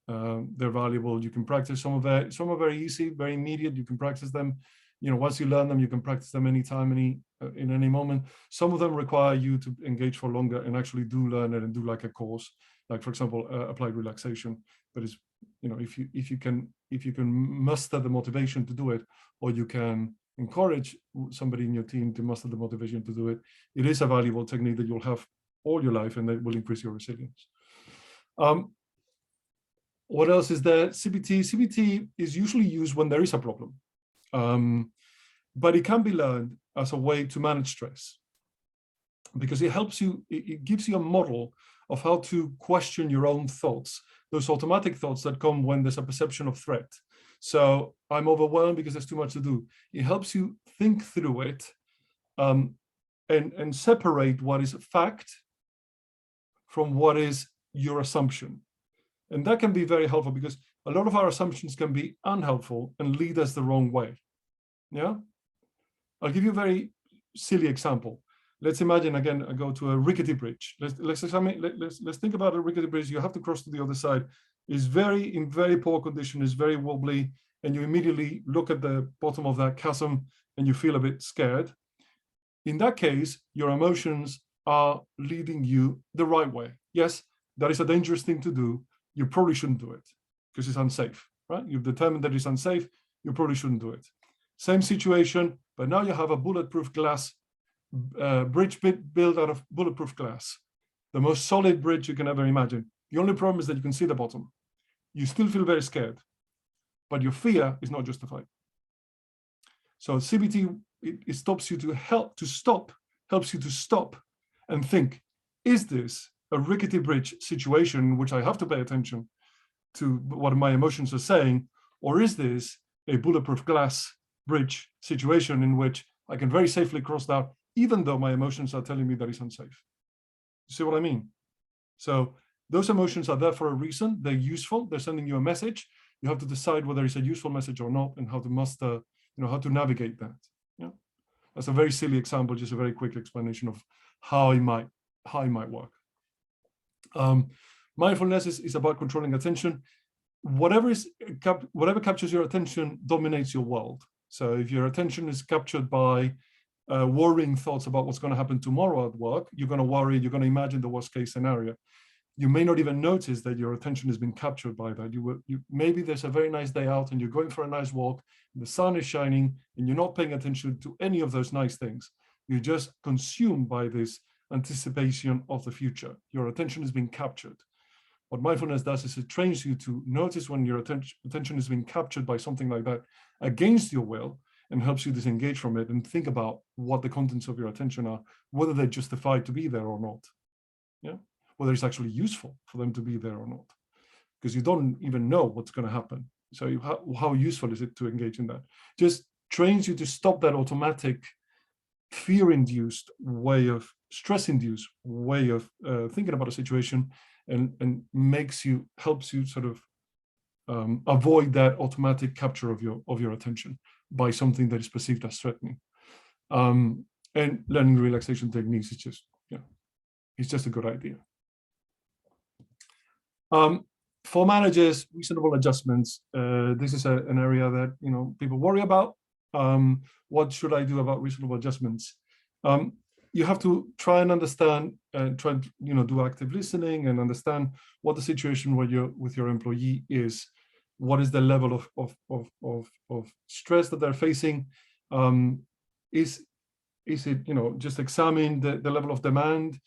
They're valuable. You can practice some of are very easy, very immediate. You can practice them. Once you learn them, you can practice them anytime, in any moment. Some of them require you to engage for longer and actually do learn it and do like a course, like for example, applied relaxation. But it's, if you can muster the motivation to do it, or you can encourage somebody in your team to muster the motivation to do it, it is a valuable technique that you'll have all your life, and that will increase your resilience. What else is there? CBT. CBT is usually used when there is a problem. But it can be learned as a way to manage stress, because it helps you, it gives you a model of how to question your own thoughts, those automatic thoughts that come when there's a perception of threat. So I'm overwhelmed because there's too much to do. It helps you think through it, and separate what is fact from what is your assumption. And that can be very helpful, because a lot of our assumptions can be unhelpful and lead us the wrong way. Yeah, I'll give you a very silly example. Let's imagine, again, I go to a rickety bridge. Let's think about a rickety bridge. You have to cross to the other side. It's in very poor condition. It's very wobbly, and you immediately look at the bottom of that chasm and you feel a bit scared. In that case, your emotions are leading you the right way. Yes, that is a dangerous thing to do. You probably shouldn't do it because it's unsafe, right? You've determined that it's unsafe. You probably shouldn't do it. Same situation, but now you have a bulletproof glass bridge built out of bulletproof glass, the most solid bridge you can ever imagine. The only problem is that you can see the bottom. You still feel very scared, but your fear is not justified. So CBT, it stops you helps you to stop and think, is this a rickety bridge situation in which I have to pay attention to what my emotions are saying, or is this a bulletproof glass bridge situation in which I can very safely cross that, even though my emotions are telling me that it's unsafe? You see what I mean? So those emotions are there for a reason. They're useful. They're sending you a message. You have to decide whether it's a useful message or not, and how to muster, how to navigate that. Yeah, that's a very silly example, just a very quick explanation of how it might work. Mindfulness is about controlling attention. Whatever captures your attention dominates your world. So if your attention is captured by worrying thoughts about what's going to happen tomorrow at work, you're going to worry, you're going to imagine the worst case scenario. You may not even notice that your attention has been captured by that. Maybe there's a very nice day out and you're going for a nice walk, the sun is shining, and you're not paying attention to any of those nice things. You're just consumed by this anticipation of the future. Your attention is being captured. What mindfulness does is it trains you to notice when your attention is being captured by something like that against your will, and helps you disengage from it and think about what the contents of your attention are, whether they're justified to be there or not. Yeah, whether it's actually useful for them to be there or not, because you don't even know what's going to happen. So how useful is it to engage in that? Just trains you to stop that automatic fear-induced way of stress-induced way of thinking about a situation, and helps you sort of avoid that automatic capture of your attention by something that is perceived as threatening. And learning relaxation techniques is just, it's just a good idea. For managers, reasonable adjustments. This is an area that people worry about. What should I do about reasonable adjustments? You have to try and understand, try and do active listening and understand what the situation with your employee is. What is the level of stress that they're facing? Is it just examine the level of demand?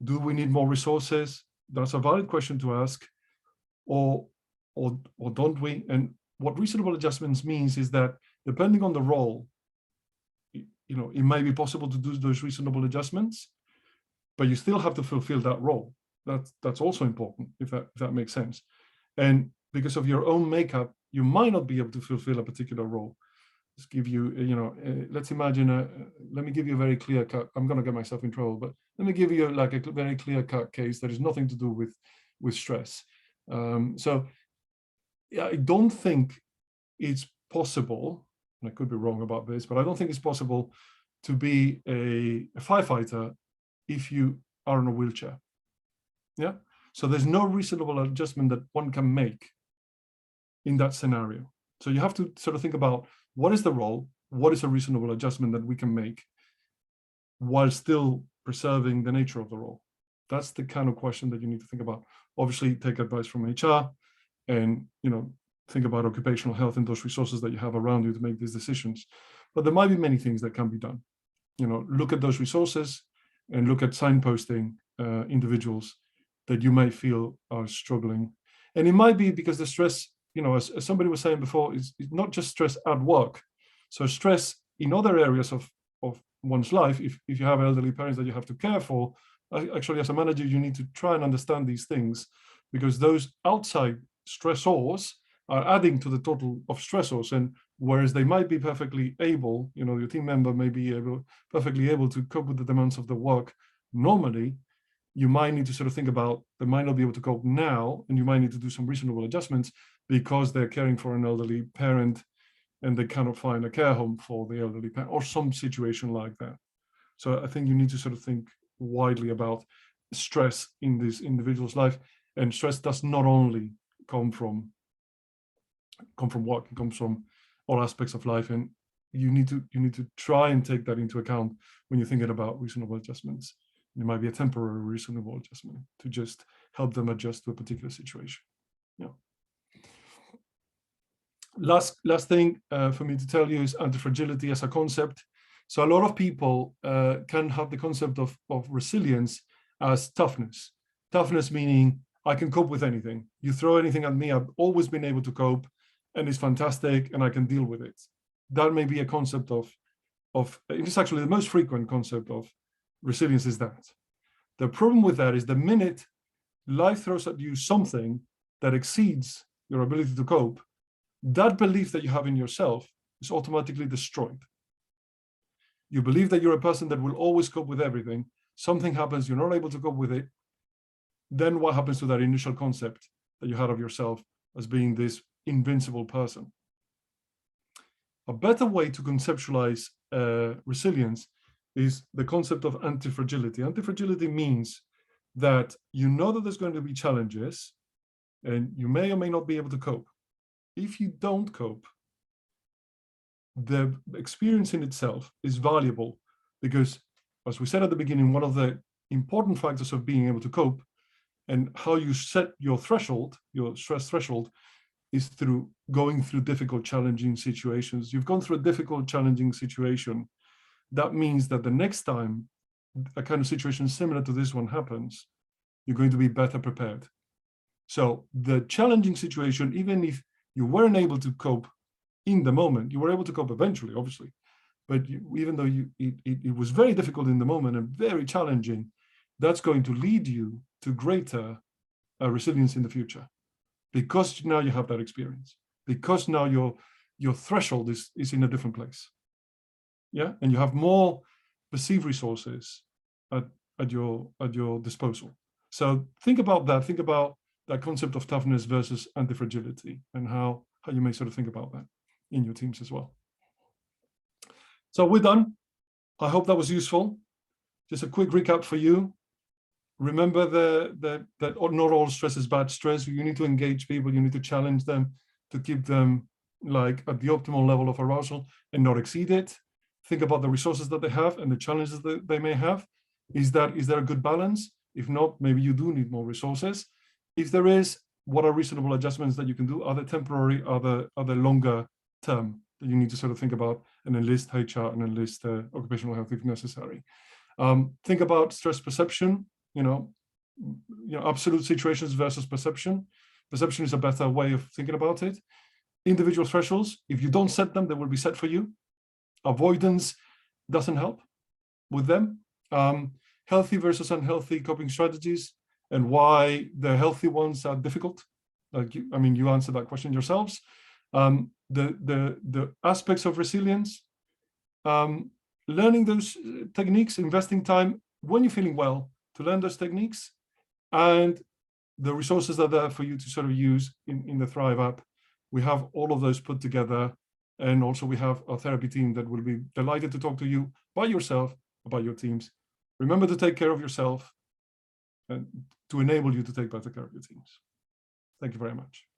Do we need more resources? That's a valid question to ask, or don't we? And what reasonable adjustments means is that depending on the role, it might be possible to do those reasonable adjustments. but you still have to fulfill that role. That's also important, if that makes sense. And because of your own makeup, you might not be able to fulfill a particular role. Just give you, let's imagine, let me give you a very clear cut. I'm going to get myself in trouble, but let me give you like a very clear cut case that has nothing to do with stress. So yeah, I don't think it's possible, and I could be wrong about this, but I don't think it's possible to be a firefighter if you are in a wheelchair. Yeah. So there's no reasonable adjustment that one can make in that scenario. So you have to sort of think about what is the role, what is a reasonable adjustment that we can make while still preserving the nature of the role. That's the kind of question that you need to think about. Obviously, take advice from HR and, think about occupational health and those resources that you have around you to make these decisions. But there might be many things that can be done. Look at those resources and look at signposting individuals that you might feel are struggling. And it might be because the stress, as somebody was saying before, is not just stress at work. So stress in other areas of one's life, if you have elderly parents that you have to care for, actually as a manager, you need to try and understand these things, because those outside stressors are adding to the total of stressors. And whereas they might be perfectly able, your team member may be perfectly able to cope with the demands of the work normally, you might need to sort of think about, they might not be able to cope now, and you might need to do some reasonable adjustments because they're caring for an elderly parent and they cannot find a care home for the elderly parent or some situation like that. So I think you need to sort of think widely about stress in this individual's life. And stress does not only come from work, it comes from all aspects of life. And you need to try and take that into account when you're thinking about reasonable adjustments. It might be a temporary reasonable adjustment to just help them adjust to a particular situation. Yeah. Last thing for me to tell you is antifragility as a concept. So a lot of people can have the concept of resilience as toughness. Toughness meaning I can cope with anything. You throw anything at me, I've always been able to cope, and it's fantastic, and I can deal with it. That may be a concept of it's actually the most frequent concept of resilience is that. The problem with that is the minute life throws at you something that exceeds your ability to cope, that belief that you have in yourself is automatically destroyed. You believe that you're a person that will always cope with everything. Something happens, you're not able to cope with it. Then what happens to that initial concept that you had of yourself as being this invincible person? A better way to conceptualize resilience is the concept of antifragility. Antifragility means that you know that there's going to be challenges and you may or may not be able to cope. If you don't cope, the experience in itself is valuable because, as we said at the beginning, one of the important factors of being able to cope and how you set your threshold, your stress threshold, is through going through difficult, challenging situations. You've gone through a difficult, challenging situation. That means that the next time a kind of situation similar to this one happens, you're going to be better prepared. So the challenging situation, even if you weren't able to cope in the moment, you were able to cope eventually, obviously. But even though it was very difficult in the moment and very challenging, that's going to lead you to greater resilience in the future, because now you have that experience, because now your threshold is in a different place. Yeah, and you have more perceived resources at your disposal. So think about that. Think about that concept of toughness versus antifragility, and how you may sort of think about that in your teams as well. So we're done. I hope that was useful. Just a quick recap for you. Remember that not all stress is bad stress. You need to engage people. You need to challenge them to keep them like at the optimal level of arousal and not exceed it. Think about the resources that they have and the challenges that they may have. Is there a good balance? If not, maybe you do need more resources. If there is, what are reasonable adjustments that you can do? Are they temporary? Are they longer term that you need to sort of think about and enlist HR and enlist occupational health if necessary? Think about stress perception. Absolute situations versus perception. Perception is a better way of thinking about it. Individual thresholds, if you don't set them, they will be set for you. Avoidance doesn't help with them. healthy versus unhealthy coping strategies and why the healthy ones are difficult. Like you answered that question yourselves. The aspects of resilience, learning those techniques, investing time when you're feeling well to learn those techniques, and the resources that are there for you to sort of use in the Thrive app. We have all of those put together. And also we have a therapy team that will be delighted to talk to you by yourself, about your teams. Remember to take care of yourself and to enable you to take better care of your teams. Thank you very much.